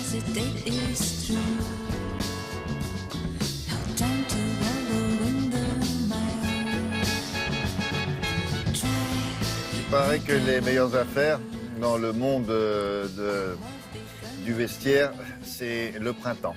hesitate is true. No time to wallow in the mire. Try. Il paraît que les meilleures affaires dans le monde du vestiaire, c'est le printemps.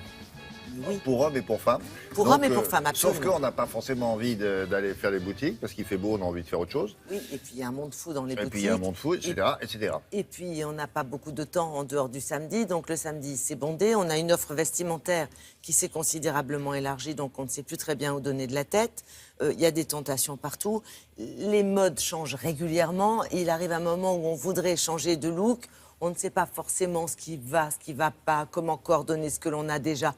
Oui. Pour hommes et pour femmes. Pour hommes et pour femmes, absolument. Sauf qu'on n'a pas forcément envie d'aller faire les boutiques, parce qu'il fait beau, on a envie de faire autre chose. Oui, et puis il y a un monde fou dans les Et boutiques. puis il y a un monde fou, etc. etc. Et puis, on n'a pas beaucoup de temps en dehors du samedi. Donc, le samedi, c'est bondé. On a une offre vestimentaire qui s'est considérablement élargie. Donc, on ne sait plus très bien où donner de la tête. Il y a des tentations partout. Les modes changent régulièrement. Et il arrive un moment où on voudrait changer de look. On ne sait pas forcément ce qui va pas, comment coordonner ce que l'on a déjà.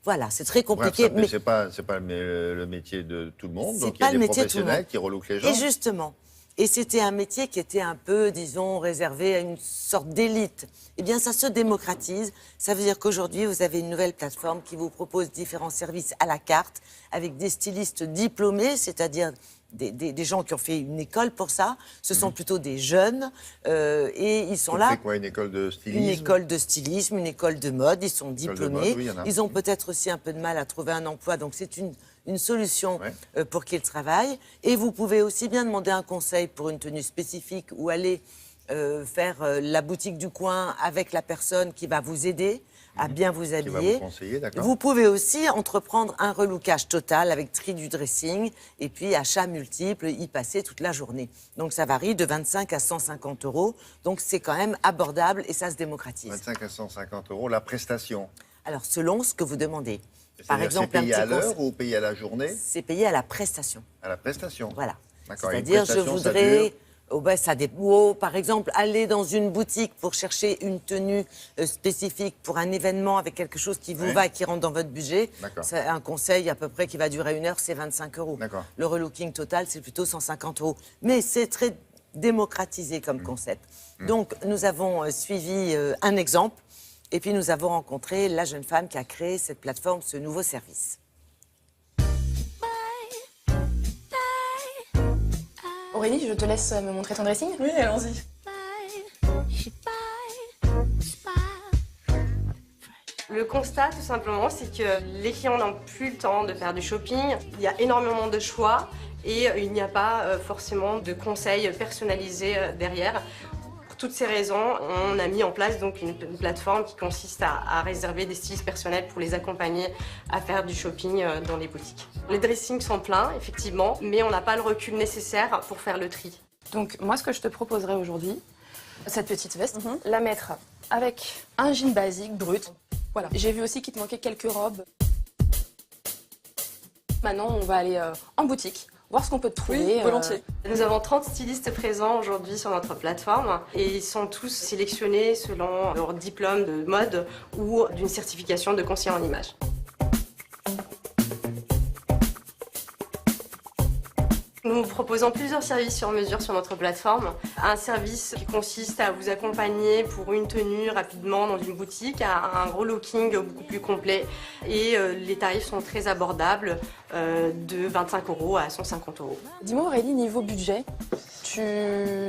Voilà, c'est très compliqué. Bref, c'est pas le métier de tout le monde. C'est Donc il y pas a le des métier de tout le professionnels monde. qui relookent les gens. Et justement, et c'était un métier qui était un peu, disons, réservé à une sorte d'élite. Eh bien, ça se démocratise. Ça veut dire qu'aujourd'hui, vous avez une nouvelle plateforme qui vous propose différents services à la carte, avec des stylistes diplômés, c'est-à-dire des gens qui ont fait une école pour ça. Ce sont plutôt des jeunes et ils sont là. C'est quoi, une école de stylisme? Une école de stylisme, une école de mode, ils sont diplômés. Mode, oui, il y en a. Ils ont peut-être aussi un peu de mal à trouver un emploi, donc c'est une solution pour qu'ils travaillent. Et vous pouvez aussi bien demander un conseil pour une tenue spécifique ou aller faire la boutique du coin avec la personne qui va vous aider à bien vous habiller. Qui va vous conseiller, d'accord. Vous pouvez aussi entreprendre un relookage total avec tri du dressing et puis achat multiple, y passer toute la journée. Donc ça varie de 25 à 150 €. Donc c'est quand même abordable et ça se démocratise. 25 à 150 € la prestation. Alors selon ce que vous demandez. Par exemple, c'est payé à l'heure ou payé à la journée? C'est payé à la prestation. À la prestation. Voilà. D'accord. C'est-à-dire, je voudrais... ça dépend. Par exemple, aller dans une boutique pour chercher une tenue spécifique pour un événement avec quelque chose qui vous va et qui rentre dans votre budget. C'est un conseil à peu près qui va durer 1 heure, c'est 25 €. D'accord. Le relooking total, c'est plutôt 150 €. Mais c'est très démocratisé comme concept. Donc, nous avons suivi un exemple et puis nous avons rencontré la jeune femme qui a créé cette plateforme, ce nouveau service. Aurélie, je te laisse me montrer ton dressing. Oui, allons-y. Le constat, tout simplement, c'est que les clients n'ont plus le temps de faire du shopping. Il y a énormément de choix et il n'y a pas forcément de conseils personnalisés derrière. Pour toutes ces raisons, on a mis en place donc une plateforme qui consiste à réserver des stylistes personnels pour les accompagner à faire du shopping dans les boutiques. Les dressings sont pleins, effectivement, mais on n'a pas le recul nécessaire pour faire le tri. Donc moi, ce que je te proposerais aujourd'hui, cette petite veste, la mettre avec un jean basique, brut. Voilà. J'ai vu aussi qu'il te manquait quelques robes. Maintenant, on va aller en boutique, voir ce qu'on peut trouver. Oui, volontiers. Nous avons 30 stylistes présents aujourd'hui sur notre plateforme et ils sont tous sélectionnés selon leur diplôme de mode ou d'une certification de conseiller en images. Nous proposons plusieurs services sur mesure sur notre plateforme. Un service qui consiste à vous accompagner pour une tenue rapidement dans une boutique, à un relooking beaucoup plus complet. Et les tarifs sont très abordables, de 25 € à 150 €. Dis-moi Aurélie, niveau budget, tu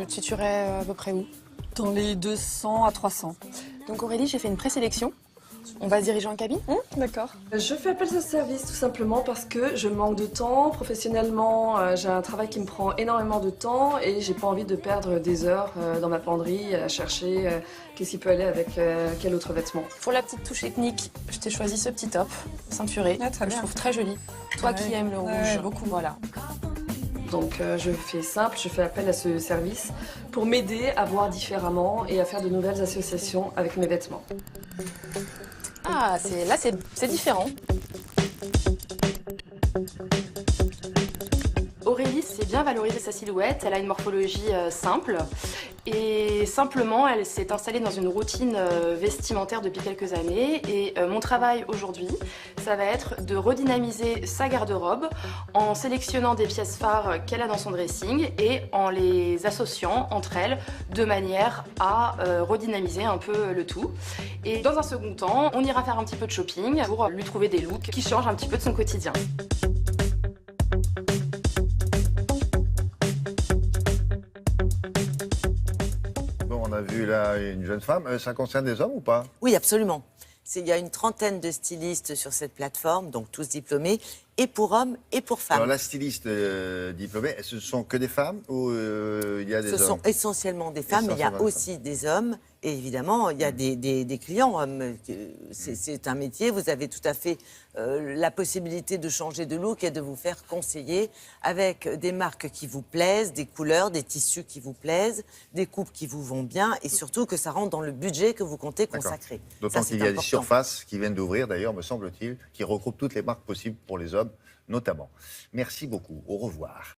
situerais à peu près où? Dans les 200 à 300. Donc Aurélie, j'ai fait une présélection. On va se diriger en cabine? D'accord. Je fais appel à ce service tout simplement parce que je manque de temps. Professionnellement, j'ai un travail qui me prend énormément de temps et j'ai pas envie de perdre des heures dans ma penderie à chercher qu'est-ce qui peut aller avec quel autre vêtement. Pour la petite touche ethnique, je t'ai choisi ce petit top ceinturé Ah, très que je bien. trouve très joli. Toi qui aimes le rouge, beaucoup, voilà. Donc je fais simple, je fais appel à ce service pour m'aider à voir différemment et à faire de nouvelles associations avec mes vêtements. Ah, là c'est différent. Aurélie sait bien valoriser sa silhouette, elle a une morphologie simple et simplement elle s'est installée dans une routine vestimentaire depuis quelques années et mon travail aujourd'hui, ça va être de redynamiser sa garde-robe en sélectionnant des pièces phares qu'elle a dans son dressing et en les associant entre elles de manière à redynamiser un peu le tout. Et dans un second temps, on ira faire un petit peu de shopping pour lui trouver des looks qui changent un petit peu de son quotidien. Bon, on a vu là une jeune femme. Ça concerne des hommes ou pas? Oui, absolument. Il y a une 30aine de stylistes sur cette plateforme, donc tous diplômés, et pour hommes et pour femmes. Alors la styliste diplômée, ce sont que des femmes ou il y a des Ce hommes? sont essentiellement des femmes, mais il y a Essentiellement des aussi des hommes. Et évidemment, il y a des clients hommes. C'est un métier, vous avez tout à fait la possibilité de changer de look et de vous faire conseiller avec des marques qui vous plaisent, des couleurs, des tissus qui vous plaisent, des coupes qui vous vont bien et surtout que ça rentre dans le budget que vous comptez consacrer. D'autant Ça, c'est qu'il y a des important. surfaces qui viennent d'ouvrir, d'ailleurs, me semble-t-il, qui regroupent toutes les marques possibles pour les hommes, notamment. Merci beaucoup. Au revoir.